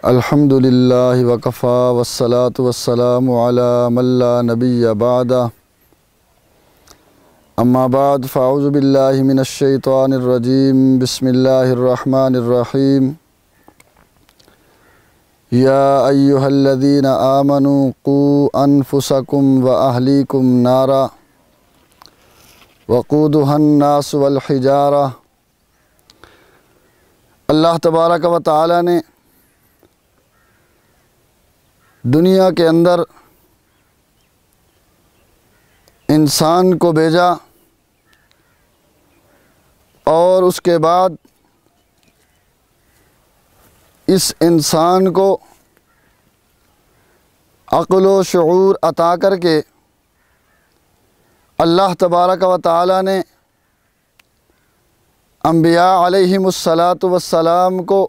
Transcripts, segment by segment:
الحمد للہ وکفا والصلاة والسلام علی من لا نبی بعدہ اما بعد فاعوذ باللہ من الشیطان الرجیم بسم اللہ الرحمن الرحیم یا ایہا الذین آمنوا قوا انفسکم واہلیکم نارا وقودها الناس والحجارہ۔ اللہ تبارک و تعالی نے دنیا کے اندر انسان کو بھیجا اور اس کے بعد اس انسان کو عقل و شعور عطا کر کے اللہ تبارک و تعالی نے انبیاء علیہم الصلاۃ والسلام کو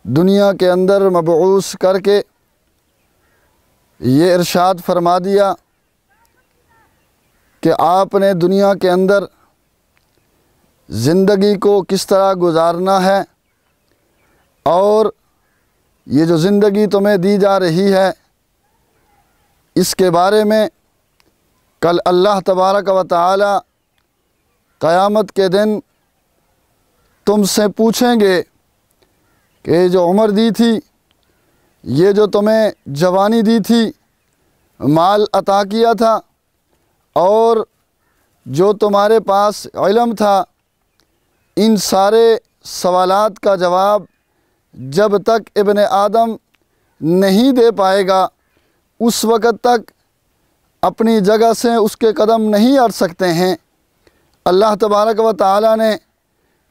دنیا کے اندر مبعوث کر کے یہ ارشاد فرما دیا کہ آپ نے دنیا کے اندر زندگی کو کس طرح گزارنا ہے، اور یہ جو زندگی تمہیں دی جا رہی ہے اس کے بارے میں کل اللہ تبارک و تعالی قیامت کے دن تم سے پوچھیں گے کہ یہ جو عمر دی تھی، یہ جو تمہیں جوانی دی تھی، مال عطا کیا تھا، اور جو تمہارے پاس علم تھا، ان سارے سوالات کا جواب جب تک ابن آدم نہیں دے پائے گا اس وقت تک اپنی جگہ سے اس کے قدم نہیں ہٹ سکتے ہیں۔ اللہ تبارک و تعالی نے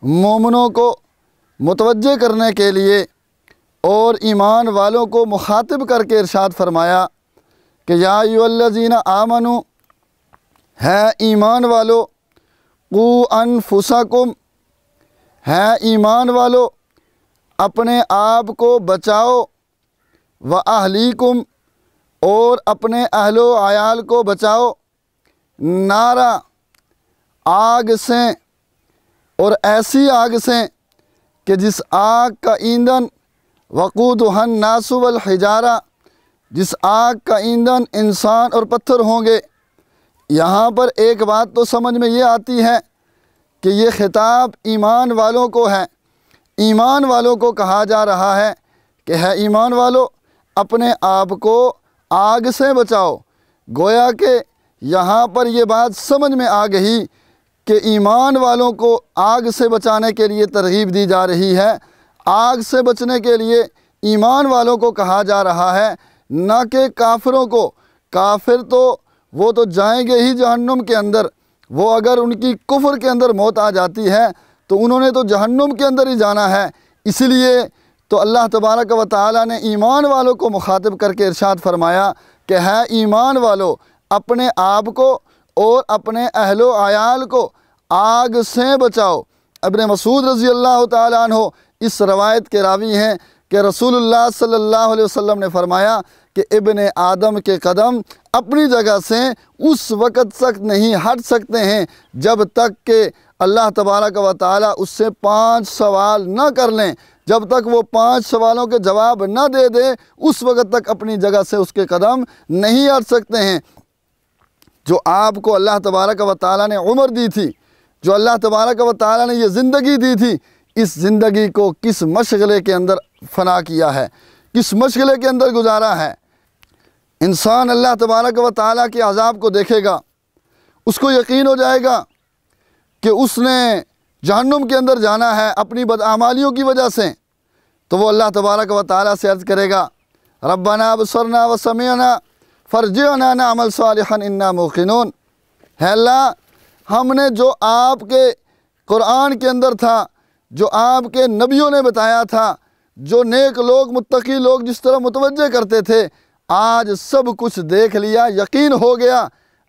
مومنوں کو متوجہ کرنے کے لیے اور ایمان والوں کو مخاطب کر کے ارشاد فرمایا کہ یا ایھا الذین آمنوا، ہے ایمان والو، قوا انفسکم، ہے ایمان والو اپنے آپ کو بچاؤ، واہلیکم، اور اپنے اہل و عیال کو بچاؤ، نارا، آگ سے، اور ایسی آگ سے کہ جس آگ کا ایندھن وقودها الناس والحجارہ، جس آگ کا ایندھن انسان اور پتھر ہوں گے۔ یہاں پر ایک بات تو سمجھ میں یہ آتی ہے کہ یہ خطاب ایمان والوں کو ہے، ایمان والوں کو کہا جا رہا ہے کہ ہے ایمان والو اپنے آپ کو آگ سے بچاؤ۔ گویا کہ یہاں پر یہ بات سمجھ میں آ گئی کہ ایمان والوں کو آگ سے بچانے کے لیے ترغیب دی جا رہی ہے، آگ سے بچنے کے لیے ایمان والوں کو کہا جا رہا ہے، نہ کہ کافروں کو۔ کافر تو وہ تو جائیں گے ہی جہنم کے اندر، وہ اگر ان کی کفر کے اندر موت آ جاتی ہے تو انہوں نے تو جہنم کے اندر ہی جانا ہے۔ اس لیے تو اللہ تبارک و تعالی نے ایمان والوں کو مخاطب کر کے ارشاد فرمایا کہ ہے ایمان والو اپنے آپ کو اور اپنے اہل و عیال کو آگ سے بچاؤ۔ ابن مسعود رضی اللہ تعالیٰ عنہ اس روایت کے راوی ہیں کہ رسول اللہ صلی اللہ علیہ وسلم نے فرمایا کہ ابن آدم کے قدم اپنی جگہ سے اس وقت تک نہیں ہٹ سکتے ہیں جب تک کہ اللہ تبارک و تعالیٰ اس سے 5 سوال نہ کر لیں۔ جب تک وہ 5 سوالوں کے جواب نہ دے دے اس وقت تک اپنی جگہ سے اس کے قدم نہیں ہٹ سکتے ہیں۔ جو آپ کو اللہ تبارک و تعالیٰ نے عمر دی تھی، جو اللہ تبارک و تعالیٰ نے یہ زندگی دی تھی، اس زندگی کو کس مشغلے کے اندر فنا کیا ہے، کس مشغلے کے اندر گزارا ہے۔ انسان اللہ تبارک و تعالیٰ کے عذاب کو دیکھے گا، اس کو یقین ہو جائے گا کہ اس نے جہنم کے اندر جانا ہے اپنی بدعمالیوں کی وجہ سے، تو وہ اللہ تبارک و تعالیٰ سے عرض کرے گا ربنا ابصرنا وسمعنا فرجعنا نعمل صالحا انا موقنون۔ ہے اللہ، ہم نے جو آپ کے قرآن کے اندر تھا، جو آپ کے نبیوں نے بتایا تھا، جو نیک لوگ متقی لوگ جس طرح متوجہ کرتے تھے، آج سب کچھ دیکھ لیا، یقین ہو گیا۔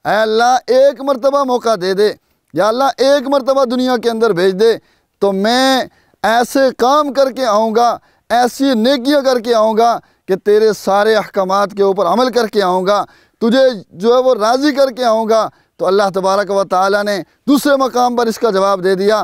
اے اللہ ایک مرتبہ موقع دے دے، یا اللہ ایک مرتبہ دنیا کے اندر بھیج دے تو میں ایسے کام کر کے آؤں گا، ایسی نیکیاں کر کے آؤں گا کہ تیرے سارے احکامات کے اوپر عمل کر کے آؤں گا، تجھے جو ہے وہ راضی کر کے آؤں گا۔ تو اللہ تبارک و تعالی نے دوسرے مقام پر اس کا جواب دے دیا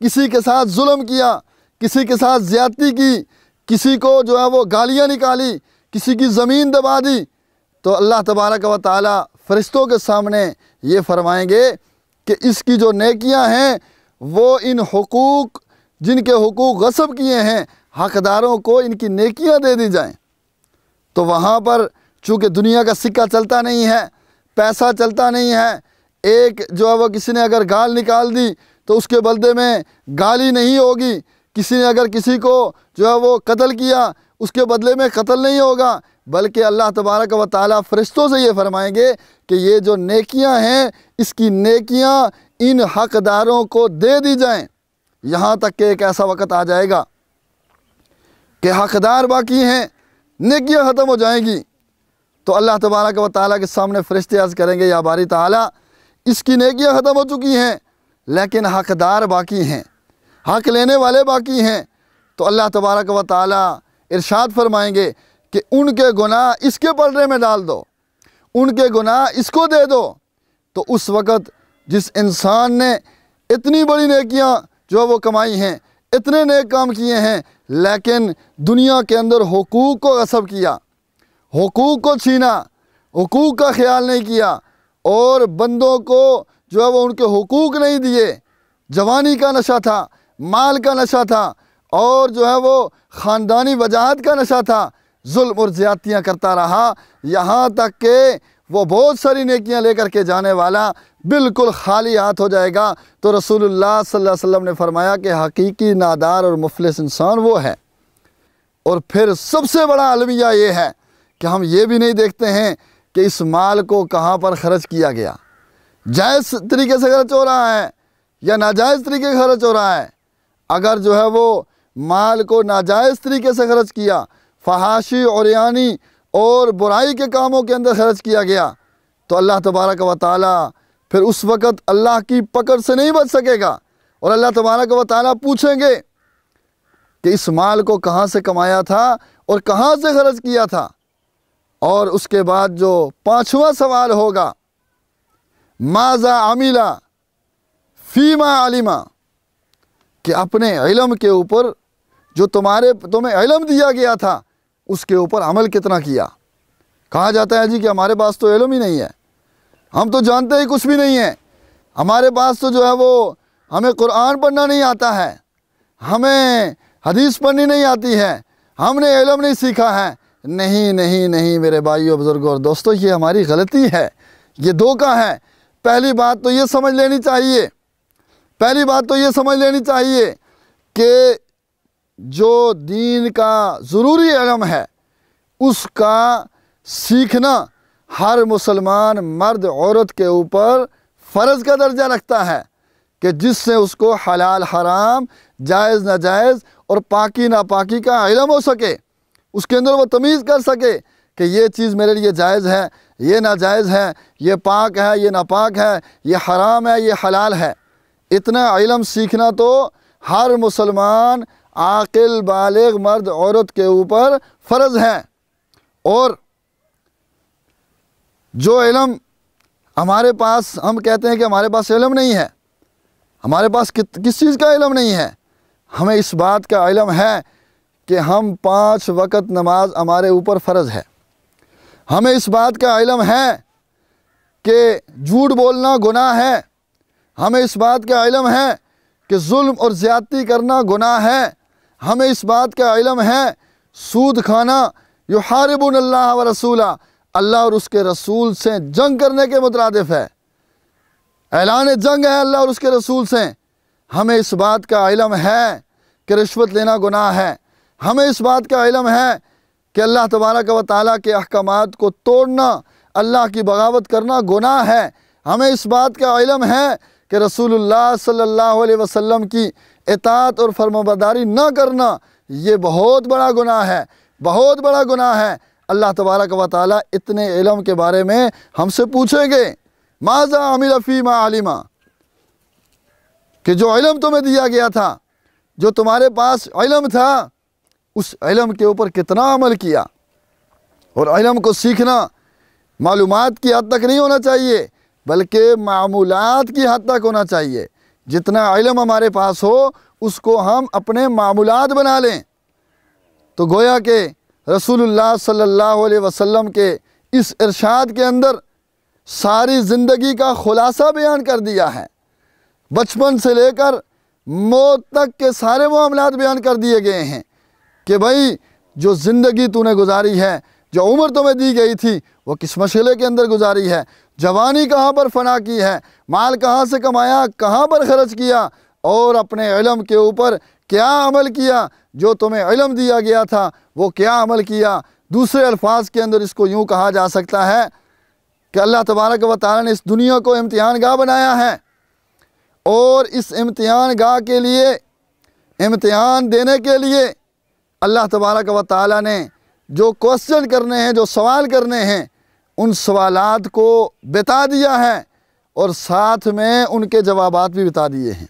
کسی کے ساتھ ظلم کیا، کسی کے ساتھ زیادتی کی، کسی کو جو ہے وہ گالیاں نکالی، کسی کی زمین دبا دی، تو اللہ تبارک و تعالی فرشتوں کے سامنے یہ فرمائیں گے کہ اس کی جو نیکیاں ہیں وہ ان حقوق، جن کے حقوق غصب کیے ہیں، حقداروں کو ان کی نیکیاں دے دی جائیں۔ تو وہاں پر چونکہ دنیا کا سکہ چلتا نہیں ہے، پیسہ چلتا نہیں ہے، ایک جو ہے وہ کسی نے اگر گال نکال دی تو اس کے بدلے میں گالی نہیں ہوگی، کسی نے اگر کسی کو جو ہے وہ قتل کیا اس کے بدلے میں قتل نہیں ہوگا، بلکہ اللہ تبارک و تعالیٰ فرشتوں سے یہ فرمائیں گے کہ یہ جو نیکیاں ہیں اس کی نیکیاں ان حقداروں کو دے دی جائیں۔ یہاں تک کہ ایک ایسا وقت آ جائے گا کہ حقدار باقی ہیں، نیکیاں ختم ہو جائیں گی، تو اللہ تبارک و تعالیٰ کے سامنے فرشتے عرض کریں گے یا باری تعالیٰ اس کی نیکیاں ختم ہو چکی ہیں لیکن حقدار باقی ہیں، حق لینے والے باقی ہیں۔ تو اللہ تبارک و تعالیٰ ارشاد فرمائیں گے کہ ان کے گناہ اس کے پلڑے میں ڈال دو، ان کے گناہ اس کو دے دو۔ تو اس وقت جس انسان نے اتنی بڑی نیکیاں جو وہ کمائی ہیں، اتنے نیک کام کیے ہیں، لیکن دنیا کے اندر حقوق کو غصب کیا، حقوق کو چھینا، حقوق کا خیال نہیں کیا، اور بندوں کو جو ہے وہ ان کے حقوق نہیں دیے، جوانی کا نشہ تھا، مال کا نشہ تھا، اور جو ہے وہ خاندانی وجاہت کا نشہ تھا، ظلم اور زیادتیاں کرتا رہا، یہاں تک کہ وہ بہت ساری نیکیاں لے کر کے جانے والا بالکل خالی ہاتھ ہو جائے گا۔ تو رسول اللہ صلی اللہ علیہ وسلم نے فرمایا کہ حقیقی نادار اور مفلس انسان وہ ہے۔ اور پھر سب سے بڑا المیہ یہ ہے کہ ہم یہ بھی نہیں دیکھتے ہیں کہ اس مال کو کہاں پر خرچ کیا گیا، جائز طریقے سے خرچ ہو رہا ہے یا ناجائز طریقے سے خرچ ہو رہا ہے۔ اگر جو ہے وہ مال کو ناجائز طریقے سے خرچ کیا، فحاشی، عریانی اور برائی کے کاموں کے اندر خرچ کیا گیا، تو اللہ تبارک و تعالیٰ پھر اس وقت اللہ کی پکڑ سے نہیں بچ سکے گا، اور اللہ تبارک و تعالیٰ پوچھیں گے کہ اس مال کو کہاں سے کمایا تھا اور کہاں سے خرچ کیا تھا۔ اور اس کے بعد جو 5واں سوال ہوگا، ماذا عمل فیما علم، کہ اپنے علم کے اوپر جو تمہیں علم دیا گیا تھا اس کے اوپر عمل کتنا کیا۔ کہا جاتا ہے جی کہ ہمارے پاس تو علم ہی نہیں ہے، ہم تو جانتے ہی کچھ بھی نہیں ہے، ہمارے پاس تو جو ہے وہ ہمیں قرآن پڑھنا نہیں آتا ہے، ہمیں حدیث پڑھنی نہیں آتی ہے، ہم نے علم نہیں سیکھا ہے۔ نہیں نہیں نہیں میرے بھائیو، بزرگوں اور دوستو، یہ ہماری غلطی ہے، یہ دھوکہ ہے۔ پہلی بات تو یہ سمجھ لینی چاہیے، پہلی بات تو یہ سمجھ لینی چاہیے کہ جو دین کا ضروری علم ہے اس کا سیکھنا ہر مسلمان مرد عورت کے اوپر فرض کا درجہ رکھتا ہے، کہ جس سے اس کو حلال حرام، جائز ناجائز اور پاکی ناپاکی کا علم ہو سکے، اس کے اندر وہ تمیز کر سکے کہ یہ چیز میرے لیے جائز ہے، یہ ناجائز ہے، یہ پاک ہے، یہ ناپاک ہے، یہ حرام ہے، یہ حلال ہے۔ اتنا علم سیکھنا تو ہر مسلمان عاقل بالغ مرد عورت کے اوپر فرض ہے۔ اور جو علم ہمارے پاس، ہم کہتے ہیں کہ ہمارے پاس علم نہیں ہے، ہمارے پاس کس چیز کا علم نہیں ہے؟ ہمیں اس بات کا علم ہے کہ ہم 5 وقت نماز ہمارے اوپر فرض ہے، ہمیں اس بات کا علم ہے کہ جھوٹ بولنا گناہ ہے، ہمیں اس بات کا علم ہے کہ ظلم اور زیادتی کرنا گناہ ہے، ہمیں اس بات کا علم ہے سود کھانا یحاربون اللہ و رسولہ، اللہ اور اس کے رسول سے جنگ کرنے کے مترادف ہے، اعلان جنگ ہے اللہ اور اس کے رسول سے۔ ہمیں اس بات کا علم ہے کہ رشوت لینا گناہ ہے، ہمیں اس بات کا علم ہے کہ اللہ تبارک و تعالیٰ کے احکامات کو توڑنا، اللہ کی بغاوت کرنا گناہ ہے، ہمیں اس بات کا علم ہے کہ رسول اللہ صلی اللہ علیہ وسلم کی اطاعت اور فرمانبرداری نہ کرنا یہ بہت بڑا گناہ ہے، بہت بڑا گناہ ہے۔ اللہ تبارک و تعالیٰ اتنے علم کے بارے میں ہم سے پوچھیں گے، ماذا عمل فیما علم، کہ جو علم تمہیں دیا گیا تھا، جو تمہارے پاس علم تھا، اس علم کے اوپر کتنا عمل کیا۔ اور علم کو سیکھنا معلومات کی حد تک نہیں ہونا چاہیے بلکہ معمولات کی حد تک ہونا چاہیے، جتنا علم ہمارے پاس ہو اس کو ہم اپنے معمولات بنا لیں۔ تو گویا کہ رسول اللہ صلی اللہ علیہ وسلم کے اس ارشاد کے اندر ساری زندگی کا خلاصہ بیان کر دیا ہے، بچپن سے لے کر موت تک کے سارے معاملات بیان کر دیے گئے ہیں کہ بھائی جو زندگی تو نے گزاری ہے، جو عمر تمہیں دی گئی تھی وہ کس مشغلے کے اندر گزاری ہے، جوانی کہاں پر فنا کی ہے، مال کہاں سے کمایا، کہاں پر خرچ کیا، اور اپنے علم کے اوپر کیا عمل کیا، جو تمہیں علم دیا گیا تھا وہ کیا عمل کیا۔ دوسرے الفاظ کے اندر اس کو یوں کہا جا سکتا ہے کہ اللہ تبارک و تعالیٰ نے اس دنیا کو امتحان گاہ بنایا ہے، اور اس امتحان گاہ کے لیے، امتحان دینے کے لیے اللہ تبارک و تعالیٰ نے جو کوسچن کرنے ہیں، جو سوال کرنے ہیں، ان سوالات کو بتا دیا ہے اور ساتھ میں ان کے جوابات بھی بتا دیے ہیں۔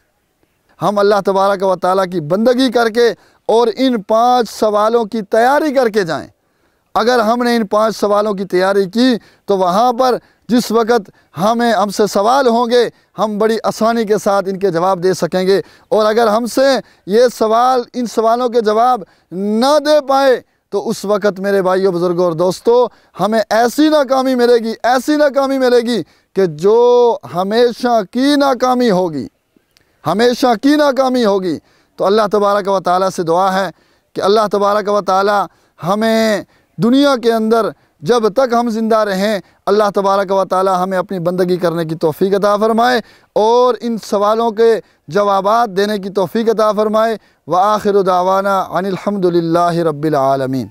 ہم اللہ تبارک و تعالیٰ کی بندگی کر کے اور ان 5 سوالوں کی تیاری کر کے جائیں۔ اگر ہم نے ان 5 سوالوں کی تیاری کی تو وہاں پر جس وقت ہم سے سوال ہوں گے ہم بڑی آسانی کے ساتھ ان کے جواب دے سکیں گے، اور اگر ہم سے ان سوالوں کے جواب نہ دے پائے تو اس وقت میرے بھائیوں، بزرگوں اور دوستوں، ہمیں ایسی ناکامی ملے گی کہ جو ہمیشہ کی ناکامی ہوگی۔ تو اللہ تبارک و تعالیٰ سے دعا ہے کہ اللہ تبارک و تعالیٰ ہمیں دنیا کے اندر جب تک ہم زندہ رہیں، اللہ تبارک و تعالیٰ ہمیں اپنی بندگی کرنے کی توفیق عطا فرمائے اور ان سوالوں کے جوابات دینے کی توفیق عطا فرمائے۔ وآخر دعوانا ان الحمد للہ رب العالمین۔